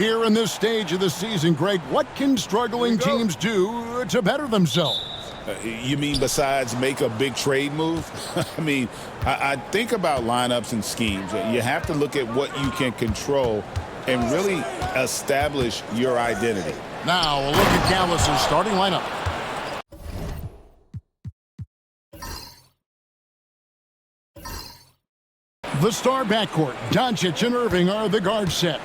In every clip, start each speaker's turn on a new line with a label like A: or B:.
A: Here in this stage of the season, Greg, what can struggling teams do to better themselves?
B: You mean besides make a big trade move? I mean, I think about lineups and schemes. You have to look at what you can control and really establish your identity.
A: Now, a look at Dallas's starting lineup. The star backcourt, Dončić and Irving, are the guard set.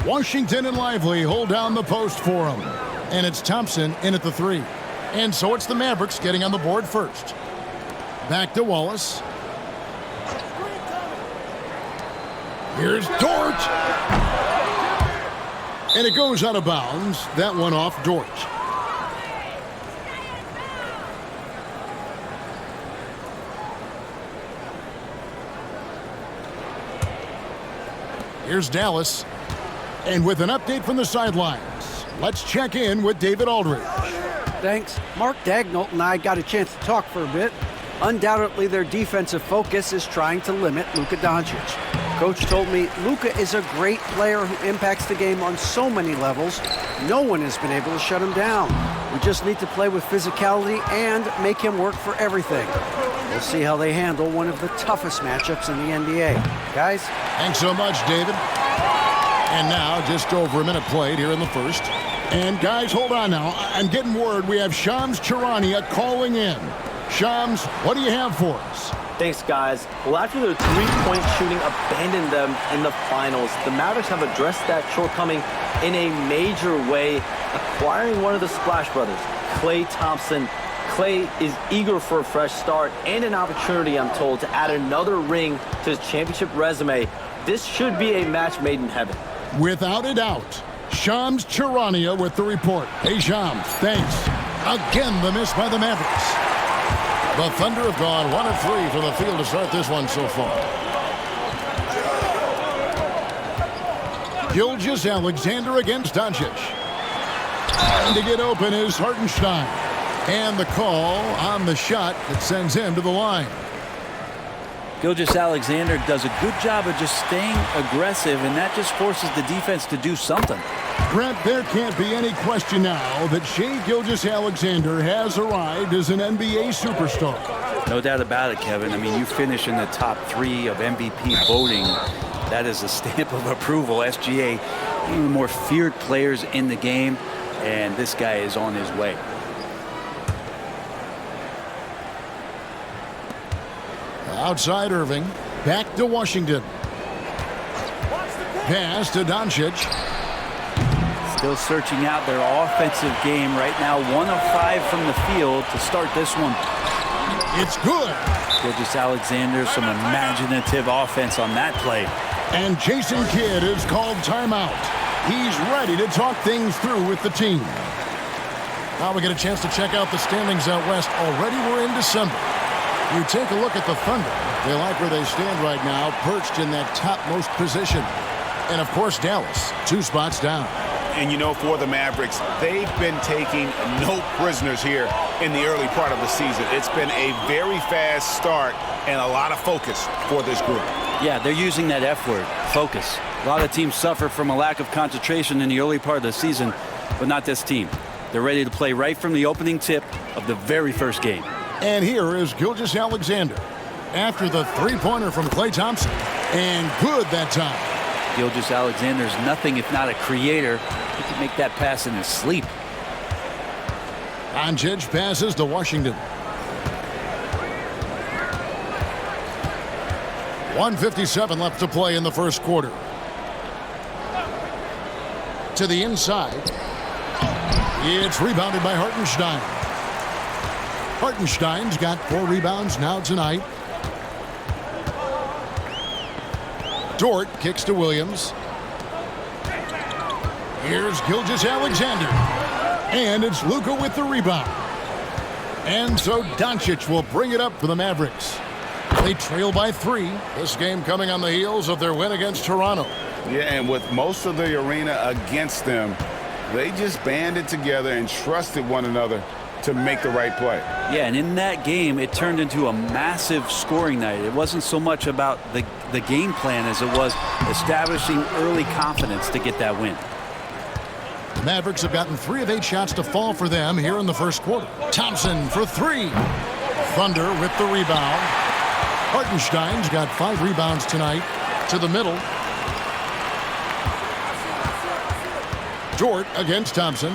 A: Washington and Lively hold down the post for him. And it's Thompson in at the 3. And so it's the Mavericks getting on the board first. Back to Wallace. Here's Dort. And it goes out of bounds. That one off Dort. Here's Dallas. And with an update from the sidelines, let's check in with David Aldridge.
C: Thanks. Mark Daigneault and I got a chance to talk for a bit. Undoubtedly, their defensive focus is trying to limit Luka Dončić. Coach told me Luka is a great player who impacts the game on so many levels. No one has been able to shut him down. We just need to play with physicality and make him work for everything. We'll see how they handle one of the toughest matchups in the NBA. Guys?
A: Thanks so much, David. And now, just over a minute played here in the first. And guys, hold on now. I'm getting word we have Shams Charania calling in. Shams, what do you have for us?
D: Thanks, guys. Well, after their three-point shooting abandoned them in the finals, the Mavericks have addressed that shortcoming in a major way, acquiring one of the Splash Brothers, Klay Thompson. Klay is eager for a fresh start and an opportunity, I'm told, to add another ring to his championship resume. This should be a match made in heaven. Without a doubt. Shams Charania with the report. Hey, Shams, thanks. Again, the miss by the Mavericks. The Thunder have gone 1 of 3 from the field to start this one so far. Gilgeous-Alexander against Dončić. And to get open is Hartenstein. And the call on the shot that sends him to the line.
E: Gilgeous-Alexander does a good job of just staying aggressive, and that just forces the defense to do something.
A: Brent, there can't be any question now that Shai Gilgeous-Alexander has arrived as an NBA superstar.
E: No doubt about it, Kevin. I mean, you finish in the top 3 of MVP voting. That is a stamp of approval. SGA, one of the more feared players in the game, and this guy is on his way.
A: Outside Irving. Back to Washington. Pass to Dončić.
E: Still searching out their offensive game right now. 1 of 5 from the field to start this one.
A: It's good.
E: Gilgeous-Alexander, some imaginative offense on that play.
A: And Jason Kidd is called timeout. He's ready to talk things through with the team. Now we get a chance to check out the standings out west. Already we're in December. You take a look at the Thunder. They like where they stand right now, perched in that topmost position. And, of course, Dallas, 2 spots down.
B: And, you know, for the Mavericks, they've been taking no prisoners here in the early part of the season. It's been a very fast start and a lot of focus for this group.
E: Yeah, they're using that F word, focus. A lot of teams suffer from a lack of concentration in the early part of the season, but not this team. They're ready to play right from the opening tip of the very first game.
A: And here is Gilgeous-Alexander after the three-pointer from Klay Thompson. And good that time.
E: Gilgeous-Alexander is nothing if not a creator. He can make that pass in his sleep.
A: Dončić passes to Washington. 1:57 left to play in the first quarter. To the inside. It's rebounded by Hartenstein. Hartenstein's got 4 rebounds now tonight. Dort kicks to Williams. Here's Gilgeous-Alexander. And it's Luka with the rebound. And so Dončić will bring it up for the Mavericks. They trail by 3. This game coming on the heels of their win against Toronto.
B: Yeah, and with most of the arena against them, they just banded together and trusted one another to make the right play.
E: Yeah, and in that game, it turned into a massive scoring night. It wasn't so much about the game plan as it was establishing early confidence to get that win.
A: Dončić. 1:09 left to play in the first quarter. The Mavericks have gotten 3 of 8 shots to fall for them here in the first quarter. Thompson for 3. Thunder with the rebound. Hartenstein's got 5 rebounds tonight. To the middle. Dort against Thompson.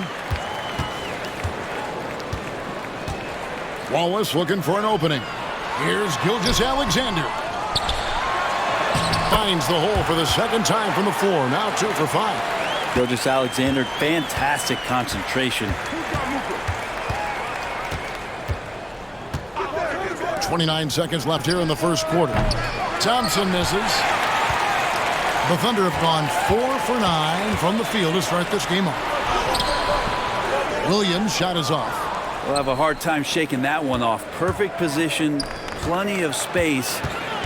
A: Wallace looking for an opening. Here's Gilgeous-Alexander. Finds the hole for the second time from the floor. Now 2 for 5.
E: Gilgeous-Alexander, fantastic concentration.
A: 29 seconds left here in the first quarter. Thompson misses. The Thunder have gone 4 for 9 from the field to start this game off. Williams' shot is off.
E: We'll have a hard time shaking that one off. Perfect position, plenty of space.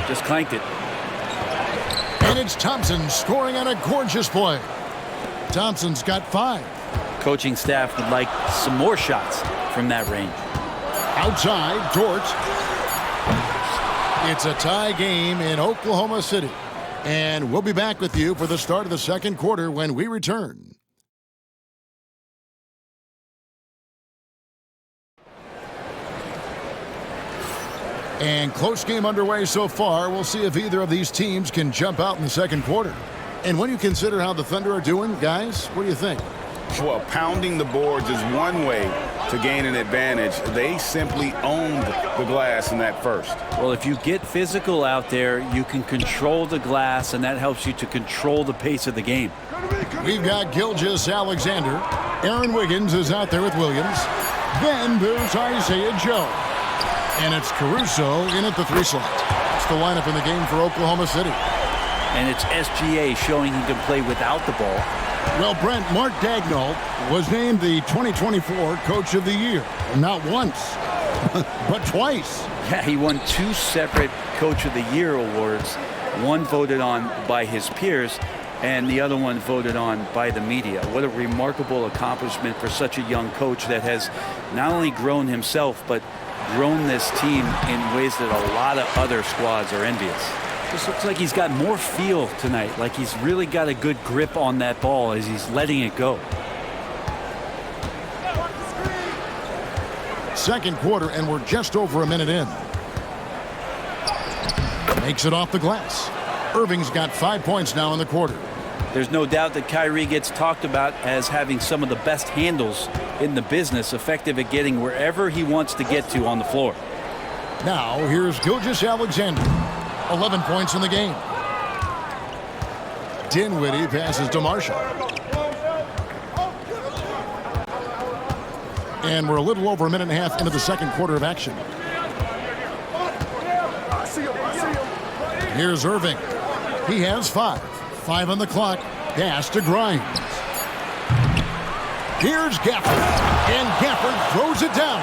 E: Just clanked it.
A: And it's Thompson scoring on a gorgeous play. Thompson's got 5.
E: Coaching staff would like some more shots from that range.
A: Outside, Dort. It's a tie game in Oklahoma City. And we'll be back with you for the start of the second quarter when we return. And close game underway so far. We'll see if either of these teams can jump out in the second quarter. And when you consider how the Thunder are doing, guys, what do you think?
B: Well, pounding the boards is one way to gain an advantage. They simply owned the glass in that first.
E: Well, if you get physical out there, you can control the glass, and that helps you to control the pace of the game.
A: We've got Gilgeous-Alexander. Aaron Wiggins is out there with Williams. Then there's Isaiah Joe. And it's Caruso in at the 3 slot. It's the lineup in the game for Oklahoma City.
E: And it's SGA showing he can play without the ball.
A: Well, Brent, Mark Daigneault was named the 2024 Coach of the Year. Not once, but twice.
E: Yeah, he won 2 separate Coach of the Year awards. One voted on by his peers, and the other one voted on by the media. What a remarkable accomplishment for such a young coach that has not only grown himself, but grown this team in ways that a lot of other squads are envious. Just looks like he's got more feel tonight, like he's really got a good grip on that ball as he's letting it go.
A: Second quarter, and we're just over a minute in. Makes it off the glass. Irving's got 5 points now in the quarter.
E: There's no doubt that Kyrie gets talked about as having some of the best handles in the business, effective at getting wherever he wants to get to on the floor.
A: Now, here's Gilgeous-Alexander. 11 points in the game. Dinwiddie passes to Marshall. And we're a little over a minute and a half into the second quarter of action. Here's Irving. He has 5. 5 on the clock. Pass to Grimes. Here's Gafford. And Gafford throws it down.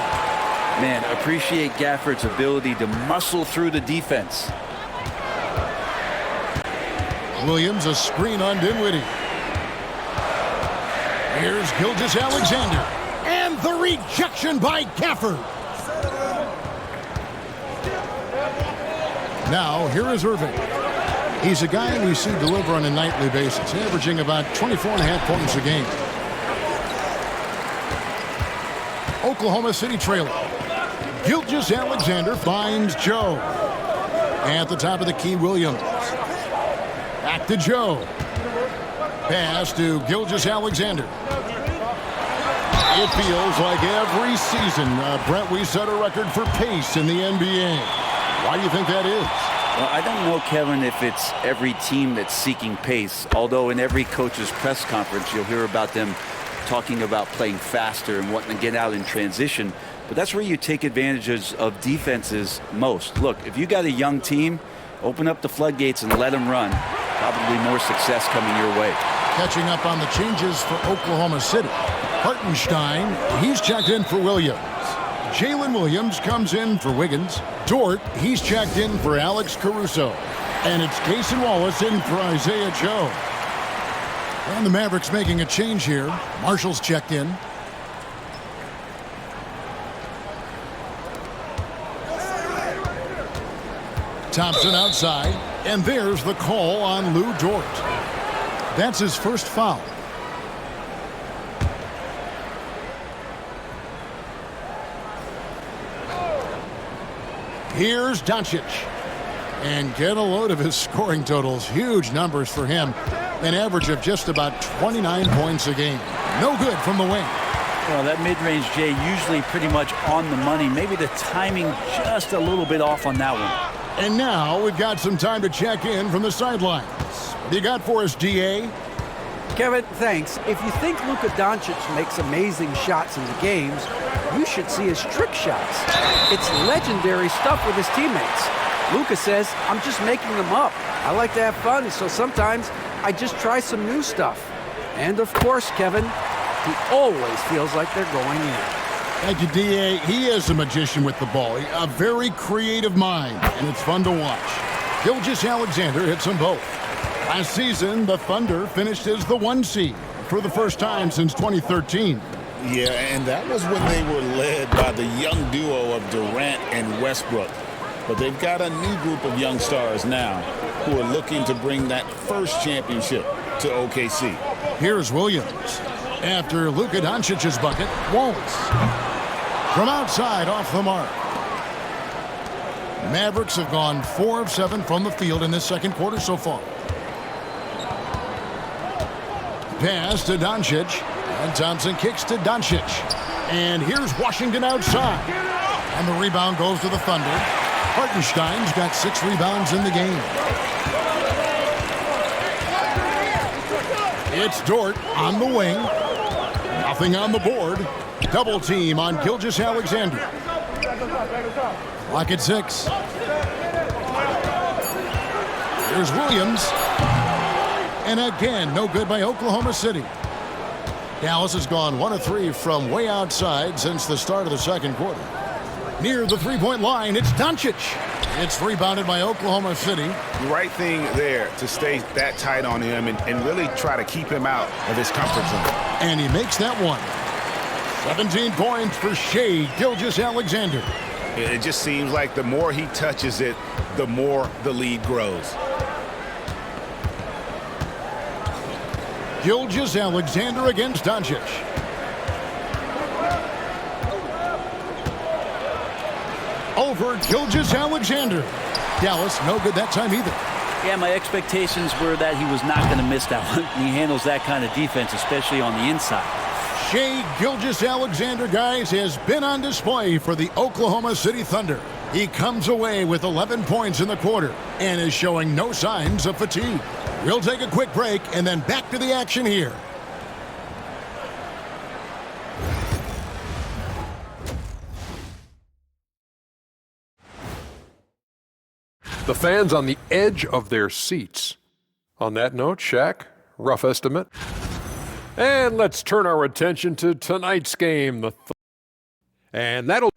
E: Man, appreciate Gafford's ability to muscle through the defense.
A: Williams, a screen on Dinwiddie. Here's Gilgeous-Alexander. And the rejection by Gafford. Now, here is Irving. He's a guy we see deliver on a nightly basis, averaging about 24.5 points a game. Oklahoma City trailing. Gilgeous-Alexander finds Joe. At the top of the key, Williams. Back to Joe. Pass to Gilgeous-Alexander. It feels like every season, Brent, we set a record for pace in the NBA. Why do you think that is?
E: Well, I don't know, Kevin, if it's every team that's seeking pace, although in every coach's press conference, you'll hear about them talking about playing faster and wanting to get out in transition. But that's where you take advantages of defenses most. Look, if you got a young team, open up the floodgates and let them run. Probably more success coming your way.
A: Catching up on the changes for Oklahoma City. Hartenstein, he's checked in for Williams. Jalen Williams comes in for Wiggins. Dort, he's checked in for Alex Caruso. And it's Cason Wallace in for Isaiah Joe. And the Mavericks making a change here. Marshall's checked in. Thompson outside. And there's the call on Lou Dort. That's his first foul. Here's Dončić. And get a load of his scoring totals. Huge numbers for him. An average of just about 29 points a game. No good from the wing.
E: Well, that mid-range, Jay, usually pretty much on the money. Maybe the timing just a little bit off on that one.
A: And now we've got some time to check in from the sidelines. What do you got for us, DA?
C: Kevin, thanks. If you think Luka Dončić makes amazing shots in the games, you should see his trick shots. It's legendary stuff with his teammates. Luka says, I'm just making them up. I like to have fun, so sometimes I just try some new stuff. And of course, Kevin, he always feels like they're going in.
A: Thank you, DA. He is a magician with the ball. A very creative mind, and it's fun to watch. Gilgeous-Alexander hits them both. Last season, the Thunder finished as the 1 seed for the first time since 2013.
B: Yeah, and that was when they were led by the young duo of Durant and Westbrook. But they've got a new group of young stars now who are looking to bring that first championship to OKC.
A: Here's Williams. After Luka Dončić's bucket, Wallace. From outside, off the mark. Mavericks have gone 4 of 7 from the field in this second quarter so far. Pass to Dončić. And Thompson kicks to Dončić. And here's Washington outside. And the rebound goes to the Thunder. Hartenstein's got 6 rebounds in the game. It's Dort on the wing. Nothing on the board. Double team on Gilgeous-Alexander. Clock at 6. Here's Williams. And again, no good by Oklahoma City. Dallas has gone 1 of 3 from way outside since the start of the second quarter. Near the three-point line, it's Dončić. It's rebounded by Oklahoma City.
B: The right thing there to stay that tight on him and really try to keep him out of his comfort zone.
A: And he makes that one. 17 points for Shai Gilgeous-Alexander.
B: It just seems like the more he touches it, the more the lead grows.
A: Gilgeous-Alexander against Dončić. Over Gilgeous-Alexander. Dallas, no good that time either.
E: Yeah, my expectations were that he was not going to miss that one. He handles that kind of defense, especially on the inside.
A: Shai Gilgeous-Alexander, guys, has been on display for the Oklahoma City Thunder. He comes away with 11 points in the quarter and is showing no signs of fatigue. We'll take a quick break and then back to the action here.
F: The fans on the edge of their seats. On that note, Shaq, rough estimate. And let's turn our attention to tonight's game. And that'll...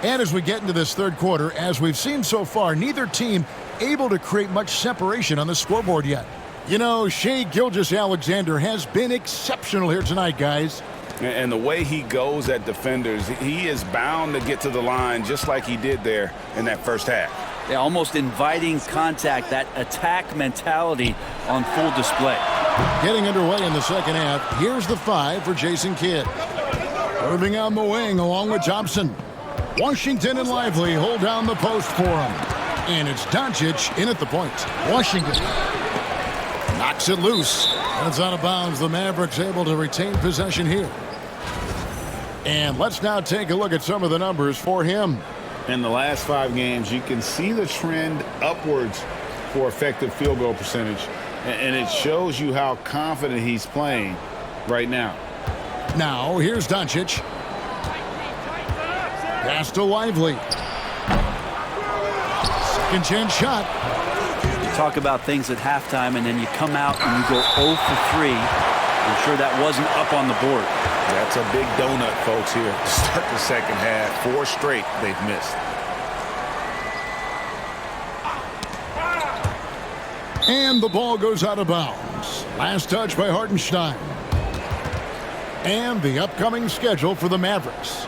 A: And as we get into this third quarter, as we've seen so far, neither team able to create much separation on the scoreboard yet. You know, Shai Gilgeous-Alexander has been exceptional here tonight, guys.
B: And the way he goes at defenders, he is bound to get to the line just like he did there in that first half.
E: Yeah, almost inviting contact, that attack mentality on full display.
A: Getting underway in the second half, here's the 5 for Jason Kidd. Irving on the wing along with Thompson. Washington and Lively hold down the post for him. And it's Dončić in at the point. Washington knocks it loose. That's out of bounds. The Mavericks able to retain possession here. And let's now take a look at some of the numbers for him.
B: In the last 5 games, you can see the trend upwards for effective field goal percentage. And it shows you how confident he's playing right now.
A: Now, here's Dončić. Pass to Lively. Second chance shot.
E: You talk about things at halftime, and then you come out and you go 0 for 3. I'm sure that wasn't up on the board.
B: That's a big donut, folks, here to start the second half. 4 straight they've missed.
A: And the ball goes out of bounds. Last touch by Hartenstein. And the upcoming schedule for the Mavericks.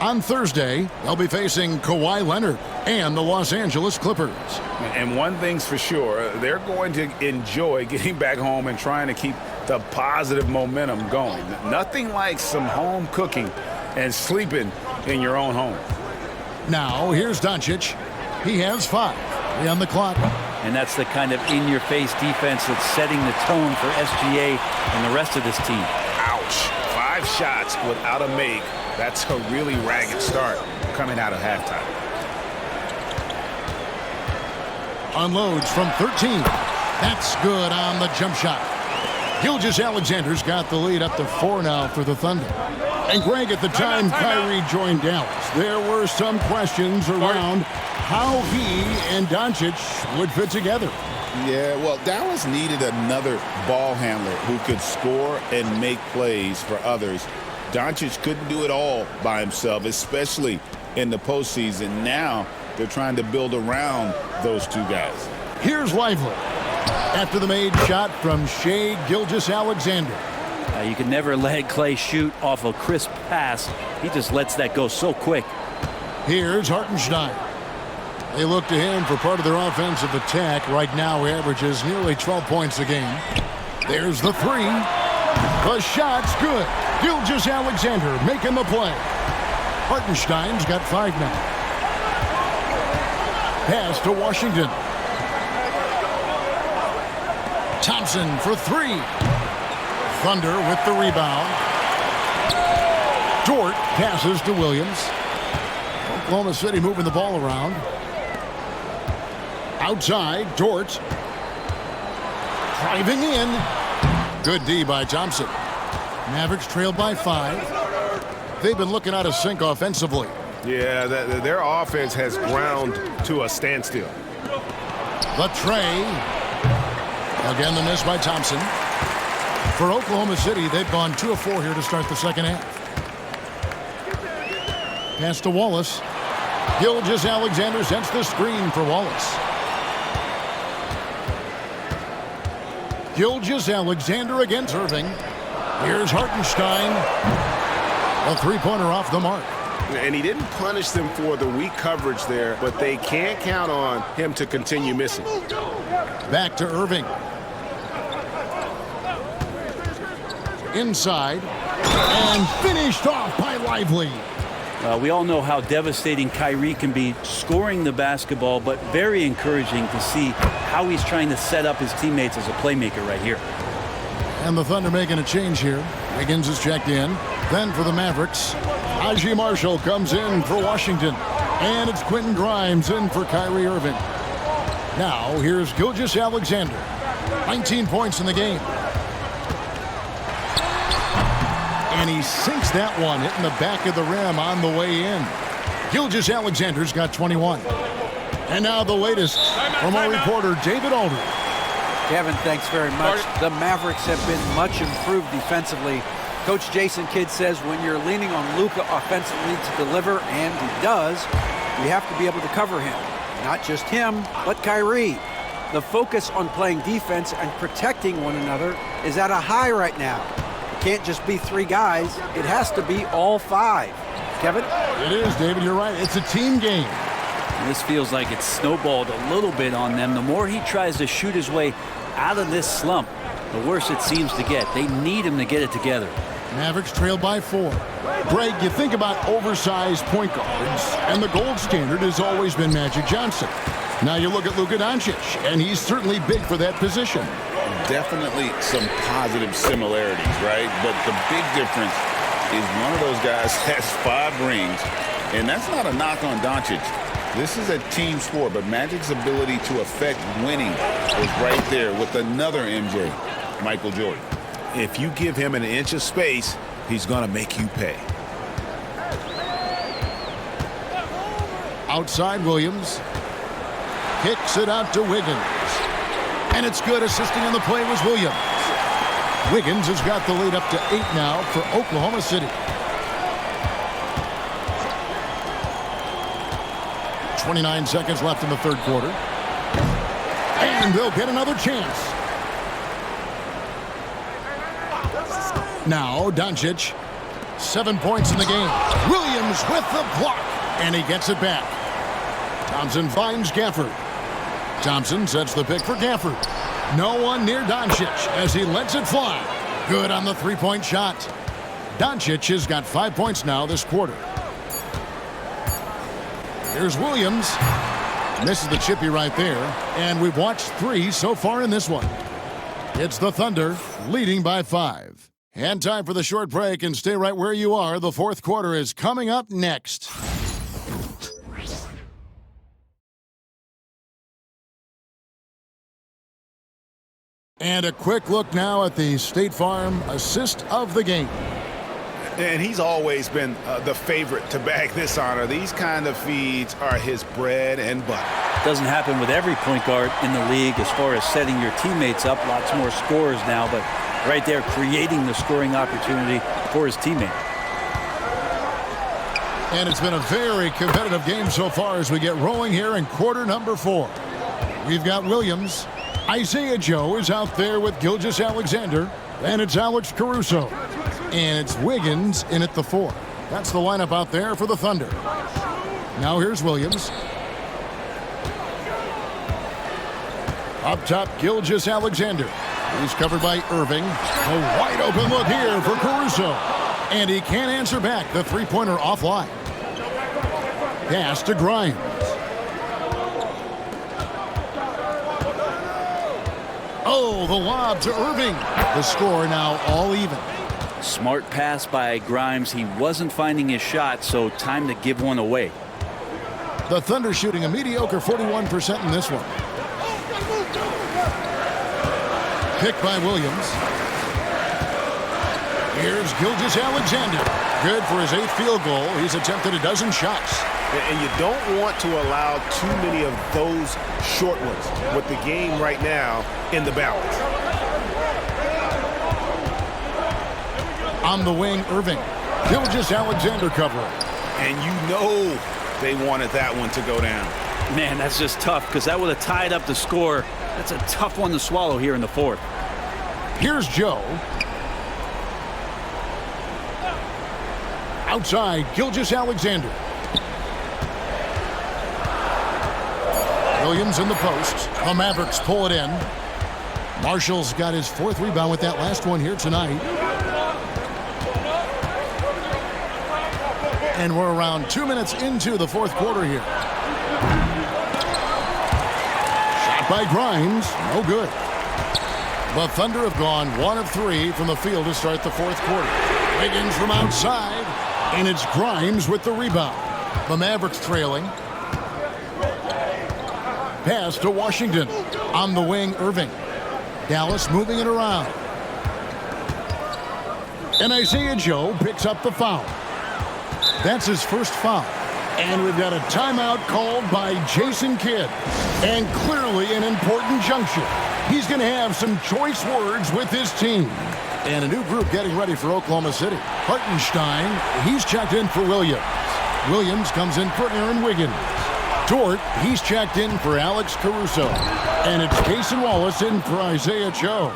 A: On Thursday, they'll be facing Kawhi Leonard and the Los Angeles Clippers.
B: And one thing's for sure, they're going to enjoy getting back home and trying to keep the positive momentum going. Nothing like some home cooking and sleeping in your own home.
A: Now, here's Dončić. He has 5. 3 on the clock.
E: And that's the kind of in-your-face defense that's setting the tone for SGA and the rest of this team.
B: Ouch. 5 shots without a make. That's a really ragged start coming out of halftime.
A: Unloads from 13. That's good on the jump shot. Gilgeous-Alexander's got the lead up to 4 now for the Thunder. And Greg, at the time Kyrie joined Dallas, there were some questions around how he and Dončić would fit together.
B: Yeah, well, Dallas needed another ball handler who could score and make plays for others. Dončić couldn't do it all by himself, especially in the postseason. Now they're trying to build around those 2 guys.
A: Here's Lively. After the made shot from Shai Gilgeous-Alexander.
E: You can never let Clay shoot off a crisp pass. He just lets that go so quick.
A: Here's Hartenstein. They look to him for part of their offensive attack. Right now, he averages nearly 12 points a game. There's the 3. The shot's good. Gilgeous-Alexander making the play. Hartenstein's got 5 now. Pass to Washington. Thompson for 3. Thunder with the rebound. Dort passes to Williams. Oklahoma City moving the ball around. Outside, Dort. Driving in. Good D by Thompson. Mavericks trailed by 5. They've been looking out of sync offensively.
G: Yeah, their offense has ground to a standstill.
A: The tray. Again, the miss by Thompson. For Oklahoma City, they've gone 2 of 4 here to start the second half. Pass to Wallace. Gilgeous-Alexander sets the screen for Wallace. Gilgeous-Alexander against Irving. Here's Hartenstein. A 3-pointer off the mark.
G: And he didn't punish them for the weak coverage there, but they can't count on him to continue missing.
A: Back to Irving. Inside. And finished off by Lively.
E: We all know how devastating Kyrie can be scoring the basketball, but very encouraging to see how he's trying to set up his teammates as a playmaker right here.
A: And the Thunder making a change here. Wiggins is checked in. Then for the Mavericks, Aji Marshall comes in for Washington. And it's Quentin Grimes in for Kyrie Irving. Now here's Gilgeous-Alexander. 19 points in the game. And he sinks that one, hitting the back of the rim on the way in. Gilgeous-Alexander's got 21. And now the latest from our reporter, David Aldridge.
C: Kevin, thanks very much. The Mavericks have been much improved defensively. Coach Jason Kidd says when you're leaning on Luka offensively to deliver, and he does, you have to be able to cover him. Not just him, but Kyrie. The focus on playing defense and protecting one another is at a high right now. It can't just be 3 guys. It has to be all 5. Kevin?
A: It is, David. You're right. It's a team game.
E: And this feels like it's snowballed a little bit on them. The more he tries to shoot his way out of this slump, the worse it seems to get. They need him to get it together.
A: Mavericks trail by 4. Greg, you think about oversized point guards, and the gold standard has always been Magic Johnson. Now you look at Luka Dončić, and he's certainly big for that position.
B: Definitely some positive similarities, right? But the big difference is one of those guys has 5 rings, and that's not a knock on Dončić. This is a team sport, but Magic's ability to affect winning is right there with another MJ, Michael Jordan. If you give him an inch of space, he's going to make you pay.
A: Outside Williams. Kicks it out to Wiggins. And it's good. Assisting on the play was Williams. Wiggins has got the lead up to 8 now for Oklahoma City. 29 seconds left in the third quarter. And they'll get another chance. Now Dončić. 7 points in the game. Williams with the block, and he gets it back. Thompson finds Gafford. Thompson sets the pick for Gafford. No one near Dončić as he lets it fly. Good on the three-point shot. Dončić has got 5 points now this quarter. Here's Williams. Misses the chippy right there. And we've watched 3 so far in this one. It's the Thunder leading by 5. And time for the short break, and stay right where you are. The fourth quarter is coming up next. And a quick look now at the State Farm assist of the game.
G: And he's always been the favorite to bag this honor. These kind of feeds are his bread and butter.
E: Doesn't happen with every point guard in the league as far as setting your teammates up. Lots more scorers now, but right there creating the scoring opportunity for his teammate.
A: And it's been a very competitive game so far as we get rolling here in quarter number 4. We've got Williams. Isaiah Joe is out there with Gilgeous-Alexander. And it's Alex Caruso. And it's Wiggins in at the 4. That's the lineup out there for the Thunder. Now here's Williams. Up top, Gilgeous-Alexander. He's covered by Irving. A wide open look here for Caruso. And he can't answer back. The three-pointer offline. Pass to Grimes. Oh, the lob to Irving. The score now all even.
E: Smart pass by Grimes. He wasn't finding his shot, so time to give one away.
A: The Thunder shooting a mediocre 41% in this one. Picked by Williams. Here's Gilgeous-Alexander. Good for his 8th field goal. He's attempted a dozen shots.
G: And you don't want to allow too many of those short ones with the game right now in the balance.
A: On the wing, Irving. Gilgeous-Alexander covering.
G: And you know they wanted that one to go down.
E: Man, that's just tough because that would have tied up the score. That's a tough one to swallow here in the 4th.
A: Here's Joe. Outside, Gilgeous-Alexander. Williams in the post. The Mavericks pull it in. Marshall's got his 4th rebound with that last one here tonight. And we're around 2 minutes into the 4th quarter here. Shot by Grimes. No good. The Thunder have gone 1 of 3 from the field to start the 4th quarter. Wiggins from outside. And it's Grimes with the rebound. The Mavericks trailing. Pass to Washington. On the wing, Irving. Dallas moving it around. And Isaiah Joe picks up the foul. That's his first foul. And we've got a timeout called by Jason Kidd. And clearly an important juncture. He's going to have some choice words with his team. And a new group getting ready for Oklahoma City. Hartenstein, he's checked in for Williams. Williams comes in for Aaron Wiggins. Dort, he's checked in for Alex Caruso. And it's Cason Wallace in for Isaiah Joe.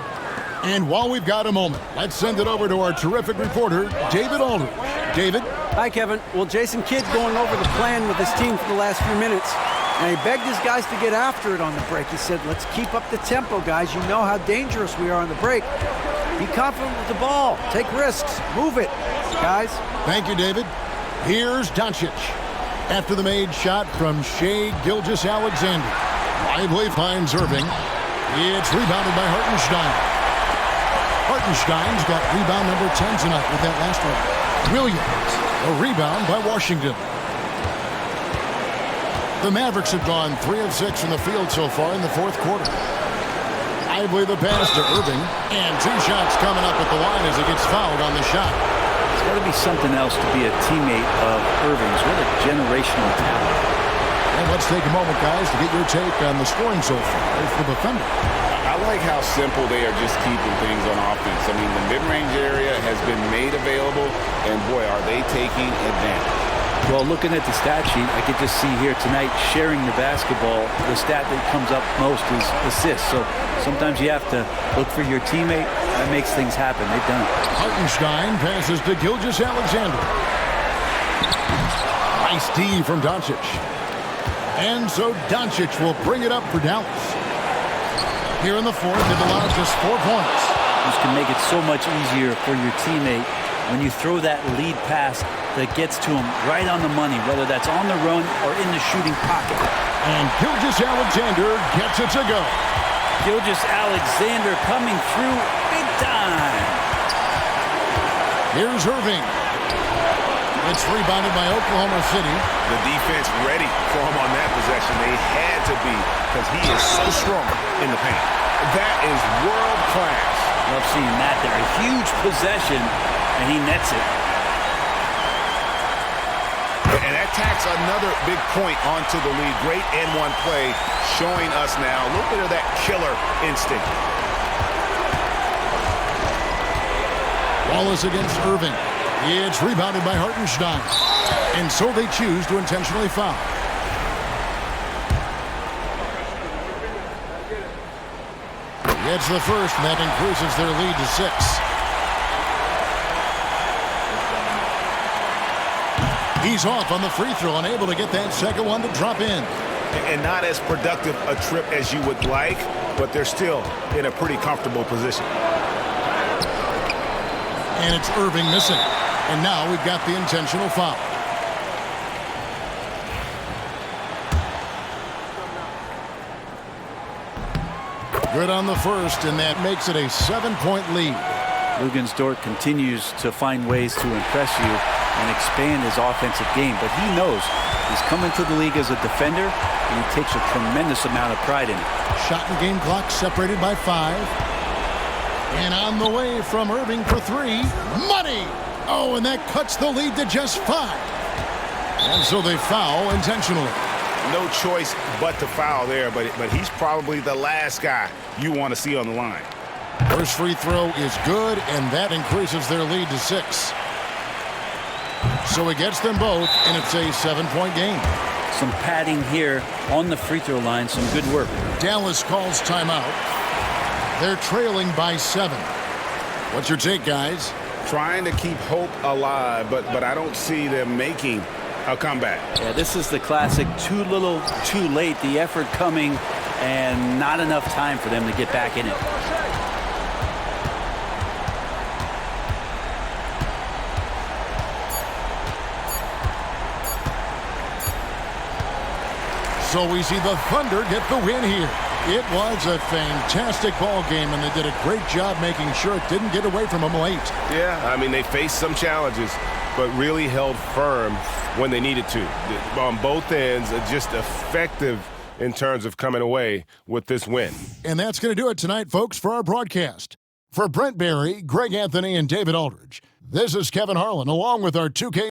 A: And while we've got a moment, let's send it over to our terrific reporter, David Aldridge. David?
C: Hi, Kevin. Well, Jason Kidd going over the plan with his team for the last few minutes. And he begged his guys to get after it on the break. He said, let's keep up the tempo, guys. You know how dangerous we are on the break. Be confident with the ball. Take risks. Move it, guys.
A: Thank you, David. Here's Dončić. After the made shot from Shai Gilgeous-Alexander. Lively finds Irving. It's rebounded by Hartenstein. Hartenstein's got rebound number 10 tonight with that last one. Williams, a rebound by Washington. The Mavericks have gone 3 of 6 from the field so far in the 4th quarter. Lively the pass to Irving. And 2 shots coming up at the line as he gets fouled on the shot.
E: It's got to be something else to be a teammate of Irving's. What a generational talent.
A: And let's take a moment, guys, to get your take on the scoring so far for the Thunder.
B: I like how simple they are just keeping things on offense. I mean, the mid-range area has been made available, and boy, are they taking advantage.
E: Well, looking at the stat sheet, I could just see here tonight, sharing the basketball, the stat that comes up most is assists. So sometimes you have to look for your teammate. That makes things happen. They've done it.
A: Hartenstein passes to Gilgeous-Alexander. Nice D from Dončić. And so Dončić will bring it up for Dallas. Here in the fourth, they've allowed just 4 points.
E: This can make it so much easier for your teammate when you throw that lead pass that gets to him right on the money, whether that's on the run or in the shooting pocket.
A: And Gilgeous-Alexander gets it to go.
E: Gilgeous-Alexander coming through big time.
A: Here's Irving. It's rebounded by Oklahoma City.
G: The defense ready for him on that possession. They had to be, because he is so strong in the paint. That is world class.
E: Love seeing that there. A huge possession, and he nets it.
G: And that tacks another big point onto the lead. Great N1 play, showing us now a little bit of that killer instinct.
A: Wallace against Irving. It's rebounded by Hartenstein. And so they choose to intentionally foul. It's the first, and that increases their lead to 6. He's off on the free throw, unable to get that second one to drop in.
G: And not as productive a trip as you would like, but they're still in a pretty comfortable position.
A: And it's Irving missing. And now we've got the intentional foul. Good on the first, and that makes it a 7-point lead.
E: Lugansdorf continues to find ways to impress you and expand his offensive game, but he knows he's coming to the league as a defender, and he takes a tremendous amount of pride in it.
A: Shot and game clock separated by 5. And on the way from Irving for 3. Money! Oh, and that cuts the lead to just 5. And so they foul intentionally.
G: No choice but to foul there, but he's probably the last guy you want to see on the line.
A: First free throw is good, and that increases their lead to 6. So it gets them both, and it's a 7-point game.
E: Some padding here on the free throw line, some good work.
A: Dallas calls timeout. They're trailing by 7. What's your take, guys?
G: Trying to keep hope alive, but I don't see them making a comeback.
E: Yeah, this is the classic too little, too late. The effort coming and not enough time for them to get back in it.
A: So we see the Thunder get the win here. It was a fantastic ball game, and they did a great job making sure it didn't get away from them late.
G: Yeah, I mean, they faced some challenges, but really held firm when they needed to. On both ends, just effective in terms of coming away with this win.
A: And that's going to do it tonight, folks, for our broadcast. For Brent Barry, Greg Anthony, and David Aldridge, this is Kevin Harlan, along with our 2K...